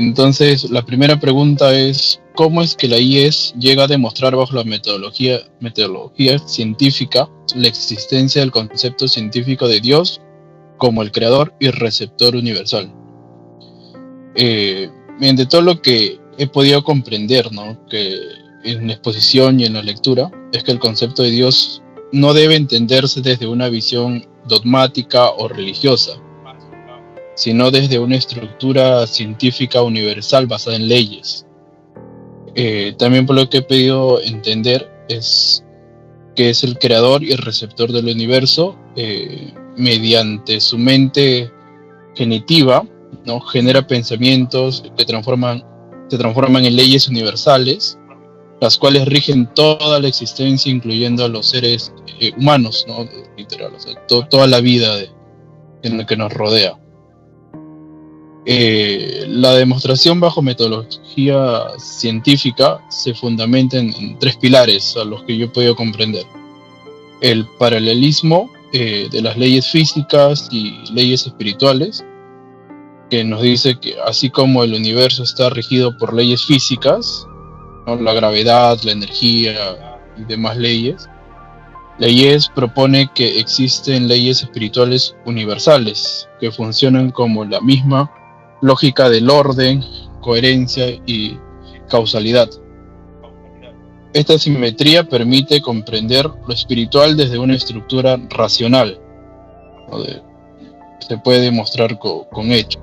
Entonces, la primera pregunta es, ¿cómo es que la IES llega a demostrar bajo la metodología científica la existencia del concepto científico de Dios como el creador y receptor universal? Mediante todo lo que he podido comprender, ¿no?, que en la exposición y en la lectura, es que el concepto de Dios no debe entenderse desde una visión dogmática o religiosa, sino desde una estructura científica universal basada en leyes. También por lo que he podido entender es que es el creador y el receptor del universo, mediante su mente genitiva, ¿no?, genera pensamientos que se transforman en leyes universales, las cuales rigen toda la existencia, incluyendo a los seres humanos, ¿no?, literal, o sea, toda la vida en la que nos rodea. La demostración bajo metodología científica se fundamenta en tres pilares a los que yo he podido comprender: el paralelismo de las leyes físicas y leyes espirituales, que nos dice que así como el universo está regido por leyes físicas, ¿no?, la gravedad, la energía y demás leyes, la IES propone que existen leyes espirituales universales que funcionan como la misma lógica del orden, coherencia y causalidad. Esta simetría permite comprender lo espiritual desde una estructura racional, ¿no?, se puede demostrar con hechos.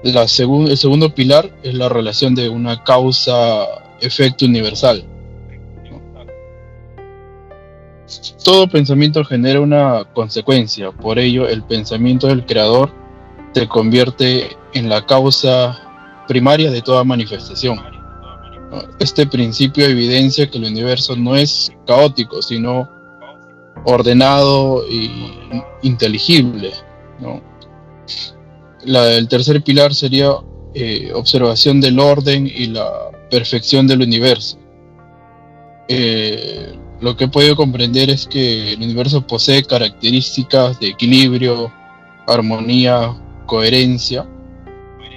El segundo pilar es la relación de una causa-efecto universal. Todo pensamiento genera una consecuencia, por ello el pensamiento del creador se convierte en la causa primaria de toda manifestación. Este principio evidencia que el universo no es caótico, sino ordenado e inteligible, ¿no? El tercer pilar sería observación del orden y la perfección del universo. Lo que he podido comprender es que el universo posee características de equilibrio, armonía, coherencia,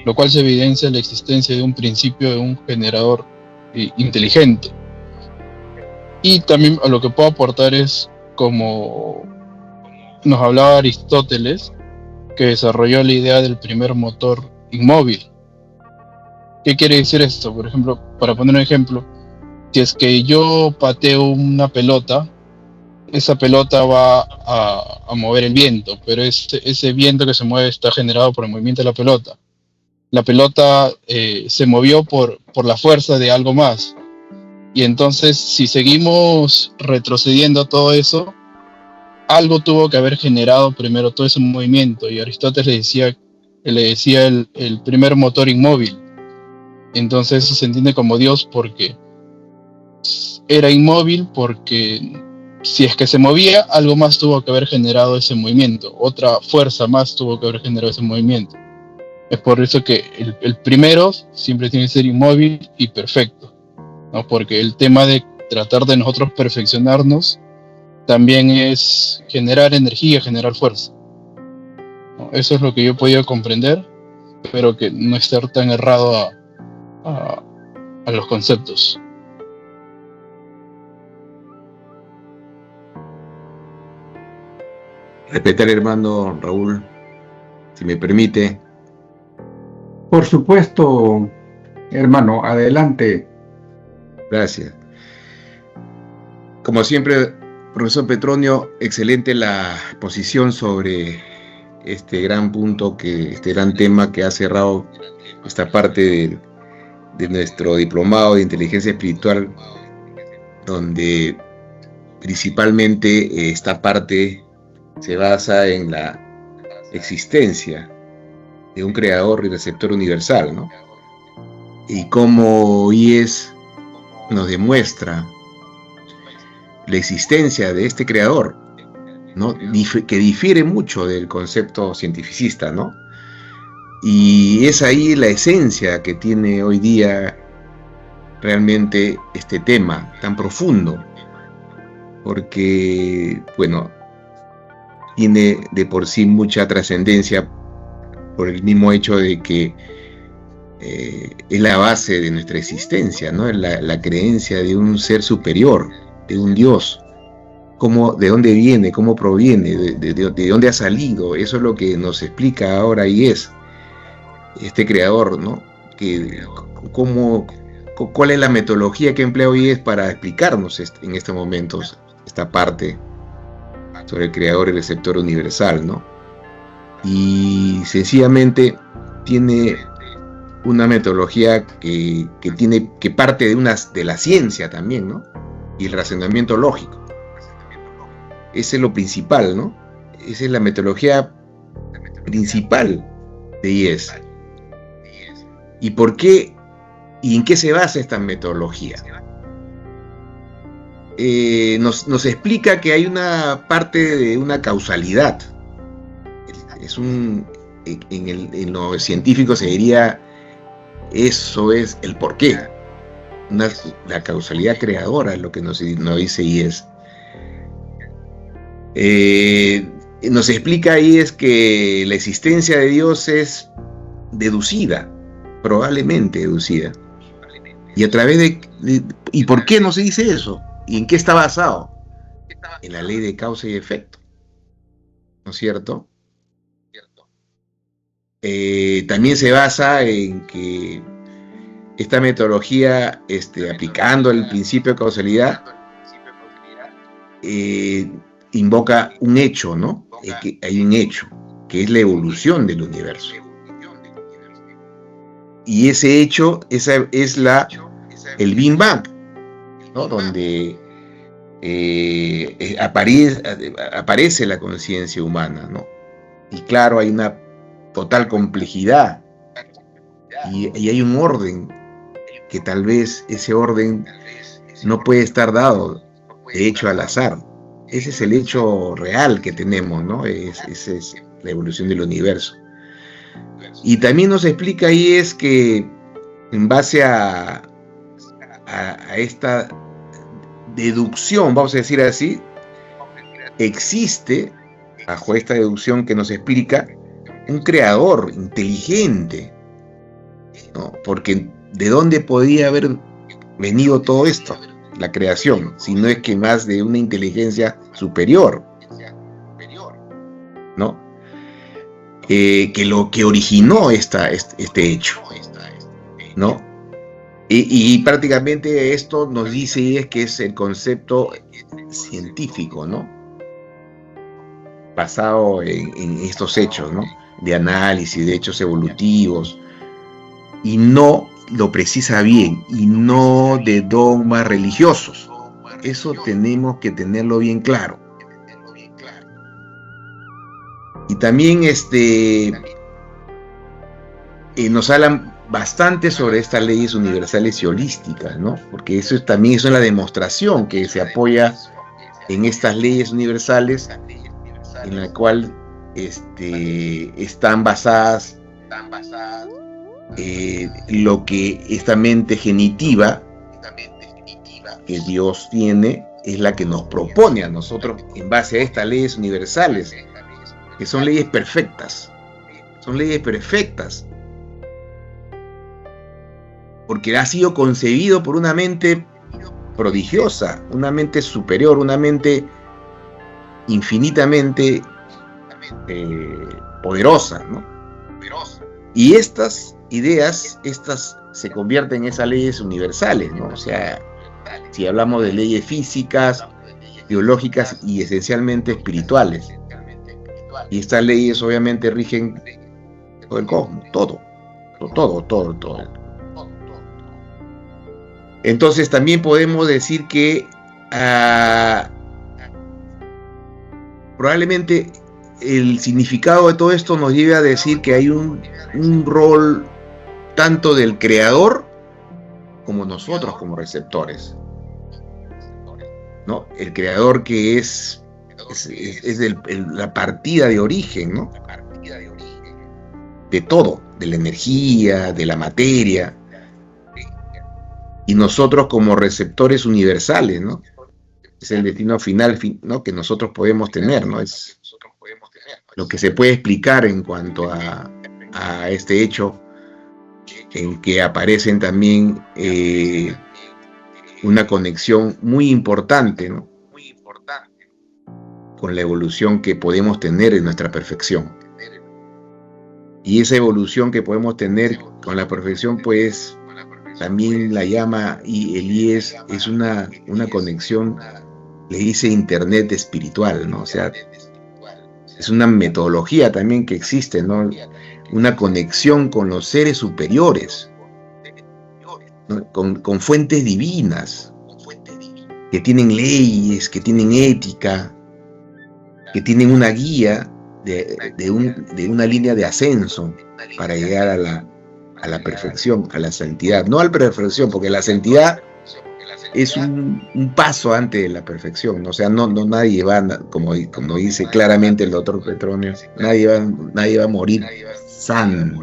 lo cual se evidencia en la existencia de un principio de un generador inteligente. Y también a lo que puedo aportar es, como nos hablaba Aristóteles, que desarrolló la idea del primer motor inmóvil. ¿Qué quiere decir esto? Por ejemplo, para poner un ejemplo, si es que yo pateo una pelota, esa pelota va a mover el viento, pero ese viento que se mueve está generado por el movimiento de la pelota. La pelota se movió por la fuerza de algo más. Y entonces, si seguimos retrocediendo todo eso, algo tuvo que haber generado primero todo ese movimiento. Y Aristóteles le decía el primer motor inmóvil. Entonces eso se entiende como Dios, porque era inmóvil, porque si es que se movía, algo más tuvo que haber generado ese movimiento, otra fuerza más tuvo que haber generado ese movimiento. Es por eso que el primero siempre tiene que ser inmóvil y perfecto, ¿no? Porque el tema de tratar de nosotros perfeccionarnos también es generar energía, generar fuerza, ¿no? Eso es lo que yo he podido comprender, pero que no estar tan errado a los conceptos. Respetar, hermano Raúl, si me permite. Por supuesto, hermano, adelante. Gracias. Como siempre, profesor Petronio, excelente la posición sobre este gran punto, este gran tema que ha cerrado esta parte de nuestro diplomado de inteligencia espiritual, donde principalmente esta parte se basa en la existencia de un creador y receptor universal, ¿no? Y cómo IES nos demuestra la existencia de este creador, ¿no?, que difiere mucho del concepto cientificista, ¿no? Y es ahí la esencia que tiene hoy día realmente este tema tan profundo, porque, bueno, tiene de por sí mucha trascendencia por el mismo hecho de que es la base de nuestra existencia, ¿no? La creencia de un ser superior, de un Dios. ¿De dónde viene? ¿Cómo proviene? ¿De dónde ha salido? Eso es lo que nos explica ahora IES, este creador, ¿no? ¿Cuál es la metodología que emplea IES para explicarnos en estos momentos esta parte sobre el creador y receptor universal, ¿no? Y sencillamente tiene una metodología que parte de la ciencia también, ¿no? Y el razonamiento lógico. Ese es lo principal, ¿no? Esa es la metodología principal de IES. ¿Y por qué? ¿Y en qué se basa esta metodología? Nos explica que hay una parte de una causalidad. En lo científico se diría, eso es el porqué. La causalidad creadora es lo que nos dice IES. Nos explica IES que la existencia de Dios es deducida, probablemente deducida. Y a través ¿y por qué no se dice eso? ¿Y en qué está basado? En la ley de causa y efecto, ¿no es cierto? También se basa en que esta metodología, aplicando el principio de causalidad, invoca un hecho, ¿no? Que hay un hecho, que es la evolución del universo. Y ese hecho es el Big Bang, ¿no? Donde aparece la conciencia humana, ¿no? Y claro, hay una total complejidad y hay un orden que tal vez ese orden no puede estar dado de hecho al azar. Ese es el hecho real que tenemos, ¿no? Esa es la evolución del universo. Y también nos explica ahí es que en base a esta deducción, vamos a decir así, existe, bajo esta deducción que nos explica, un creador inteligente, ¿no? Porque ¿de dónde podía haber venido todo esto? La creación, si no es que más de una inteligencia superior, ¿no? Que lo que originó este hecho, ¿no? Y prácticamente esto nos dice es que es el concepto científico, ¿no? Basado en estos hechos, ¿no? De análisis, de hechos evolutivos, y no lo precisa bien, y no de dogmas religiosos. Eso tenemos que tenerlo bien claro. Y también nos hablan bastante sobre estas leyes universales y holísticas, ¿no? Porque eso también es una demostración que se apoya en estas leyes universales, en la cual están basadas lo que esta mente genitiva que Dios tiene es la que nos propone a nosotros en base a estas leyes universales, que son leyes perfectas, porque ha sido concebido por una mente prodigiosa, una mente superior, una mente infinitamente poderosa, ¿no? Y estas ideas, se convierten en esas leyes universales, ¿no? O sea, si hablamos de leyes físicas, biológicas y esencialmente espirituales. Y estas leyes obviamente rigen todo el cosmos, todo. Entonces también podemos decir que probablemente el significado de todo esto nos lleve a decir que hay un rol tanto del creador como nosotros como receptores, ¿no? El creador que es la partida de origen, ¿no? De todo, de la energía, de la materia, y nosotros como receptores universales, ¿no? Es el destino final, ¿no? Que nosotros podemos tener, ¿no? Es lo que se puede explicar en cuanto a este hecho en que aparecen también una conexión muy importante, ¿no?, con la evolución que podemos tener en nuestra perfección. Y esa evolución que podemos tener con la perfección, pues también la llama, y el IES es una conexión, le dice internet espiritual, ¿no? O sea, es una metodología también que existe, ¿no? Una conexión con los seres superiores, ¿no?, con fuentes divinas, que tienen leyes, que tienen ética, que tienen una guía de una línea de ascenso para llegar a la perfección, a la santidad. No a la perfección, porque la santidad es un paso antes de la perfección, ¿no? O sea, no nadie va, como dice claramente el doctor Petronio, nadie va a morir santo,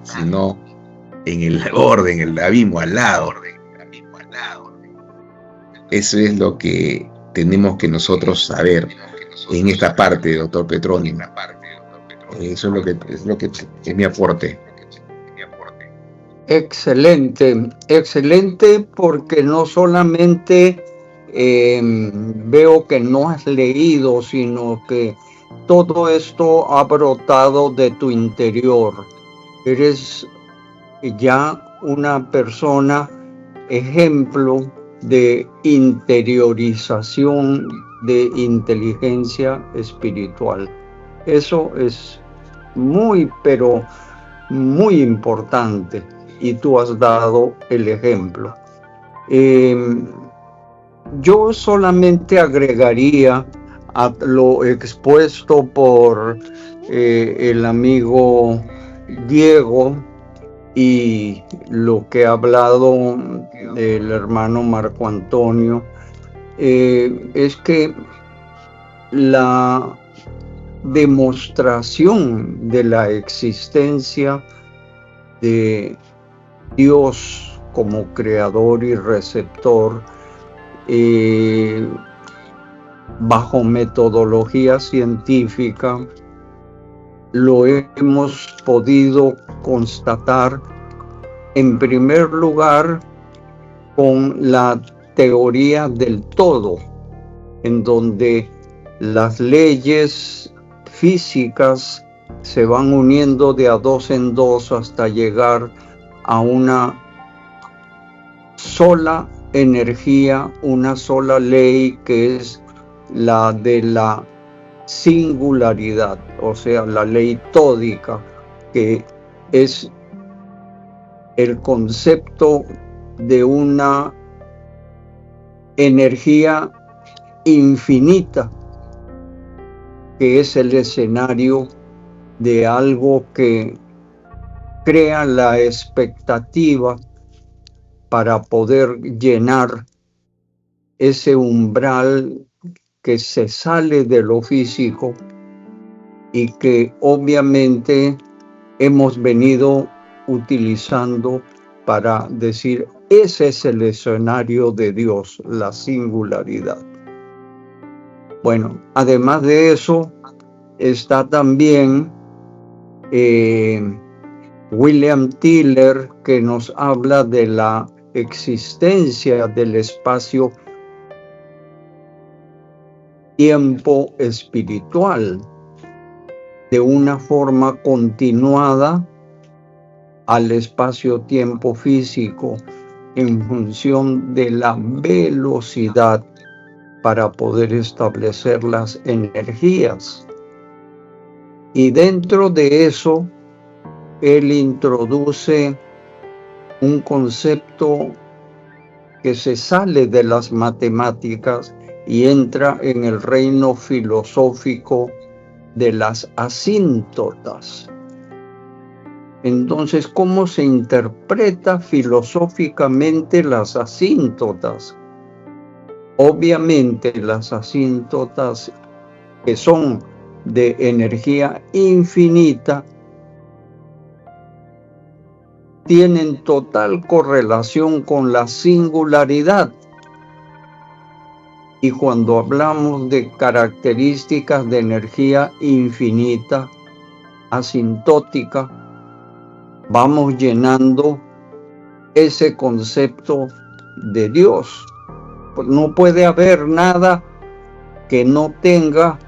sino en el orden, en el abismo, al lado. Eso es lo que tenemos que nosotros saber en esta parte, doctor Petronio. Eso es lo que es mi aporte. Excelente, excelente, porque no solamente veo que no has leído, sino que todo esto ha brotado de tu interior. Eres ya una persona ejemplo de interiorización de inteligencia espiritual. Eso es muy, pero muy importante, y tú has dado el ejemplo. Yo solamente agregaría a lo expuesto por el amigo Diego y lo que ha hablado el hermano Marco Antonio, es que la demostración de la existencia de Dios como creador y receptor, bajo metodología científica, lo hemos podido constatar en primer lugar con la teoría del todo, en donde las leyes físicas se van uniendo de a dos en dos hasta llegar a una sola energía, una sola ley, que es la de la singularidad, o sea, la ley tódica, que es el concepto de una energía infinita, que es el escenario de algo que crea la expectativa para poder llenar ese umbral que se sale de lo físico y que obviamente hemos venido utilizando para decir: ese es el escenario de Dios, la singularidad. Bueno, además de eso, está también William Tiller, que nos habla de la existencia del espacio-tiempo espiritual de una forma continuada al espacio-tiempo físico en función de la velocidad para poder establecer las energías. Y dentro de eso, él introduce un concepto que se sale de las matemáticas y entra en el reino filosófico de las asíntotas. Entonces, ¿cómo se interpreta filosóficamente las asíntotas? Obviamente, las asíntotas, que son de energía infinita, tienen total correlación con la singularidad. Y cuando hablamos de características de energía infinita, asintótica, vamos llenando ese concepto de Dios. No puede haber nada que no tenga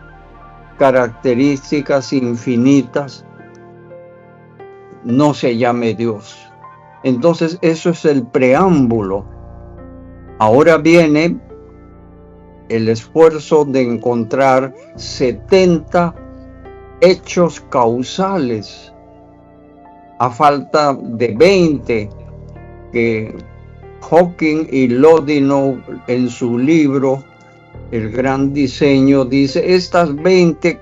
características infinitas, no se llame Dios. Entonces eso es el preámbulo. Ahora viene el esfuerzo de encontrar 70 hechos causales, a falta de 20 que Hawking y Lodinow en su libro El Gran Diseño dice: estas 20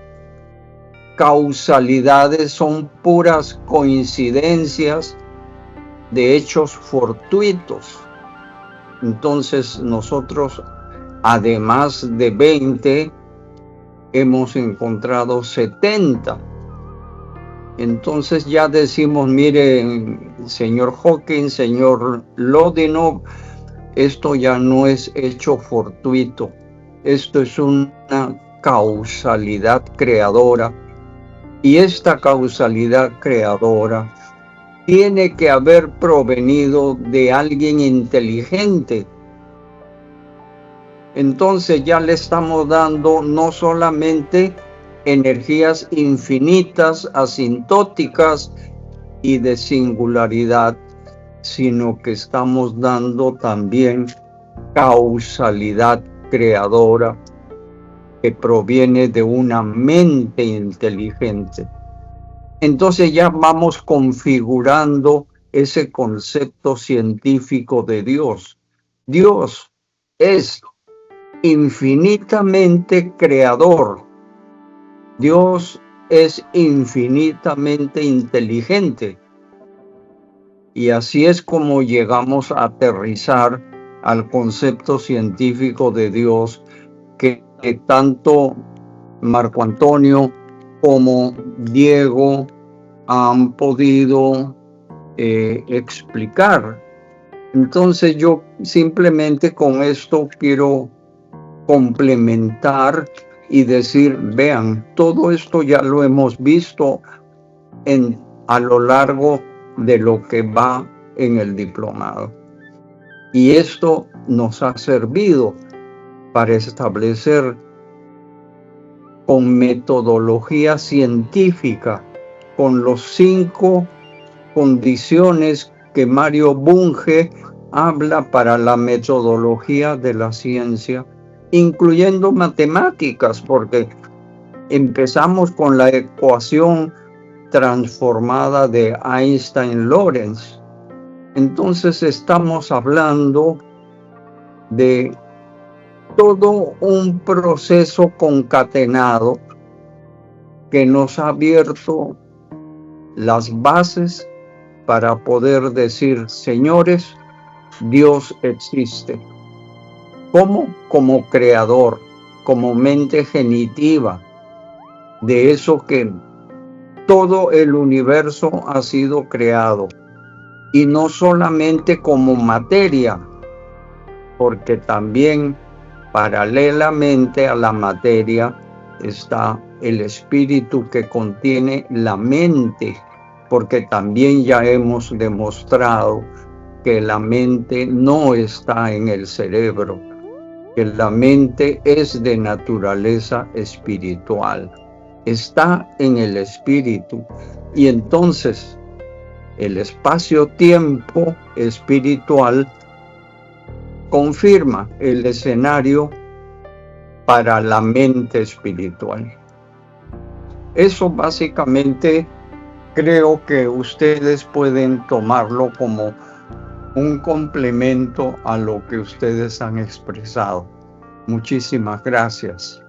causalidades son puras coincidencias de hechos fortuitos. Entonces nosotros, además de 20, hemos encontrado 70. Entonces ya decimos: miren, señor Hawking, señor Lodinow, esto ya no es hecho fortuito, esto es una causalidad creadora, y esta causalidad creadora tiene que haber provenido de alguien inteligente. Entonces ya le estamos dando no solamente energías infinitas, asintóticas y de singularidad, sino que estamos dando también causalidad creadora que proviene de una mente inteligente. Entonces ya vamos configurando ese concepto científico de Dios. Dios es infinitamente creador. Dios es infinitamente inteligente. Y así es como llegamos a aterrizar al concepto científico de Dios que tanto Marco Antonio como Diego han podido explicar. Entonces yo simplemente con esto quiero complementar y decir: vean, todo esto ya lo hemos visto a lo largo de lo que va en el diplomado. Y esto nos ha servido para establecer con metodología científica, con los 5 condiciones que Mario Bunge habla para la metodología de la ciencia, incluyendo matemáticas, porque empezamos con la ecuación transformada de Einstein-Lorentz. Entonces estamos hablando de todo un proceso concatenado que nos ha abierto las bases para poder decir: señores, Dios existe. ¿Cómo? Como creador, como mente genitiva, de eso que todo el universo ha sido creado, y no solamente como materia, porque también paralelamente a la materia está el espíritu que contiene la mente, porque también ya hemos demostrado que la mente no está en el cerebro, que la mente es de naturaleza espiritual, está en el espíritu. Y entonces el espacio-tiempo espiritual confirma el escenario para la mente espiritual. Eso básicamente creo que ustedes pueden tomarlo como un complemento a lo que ustedes han expresado. Muchísimas gracias.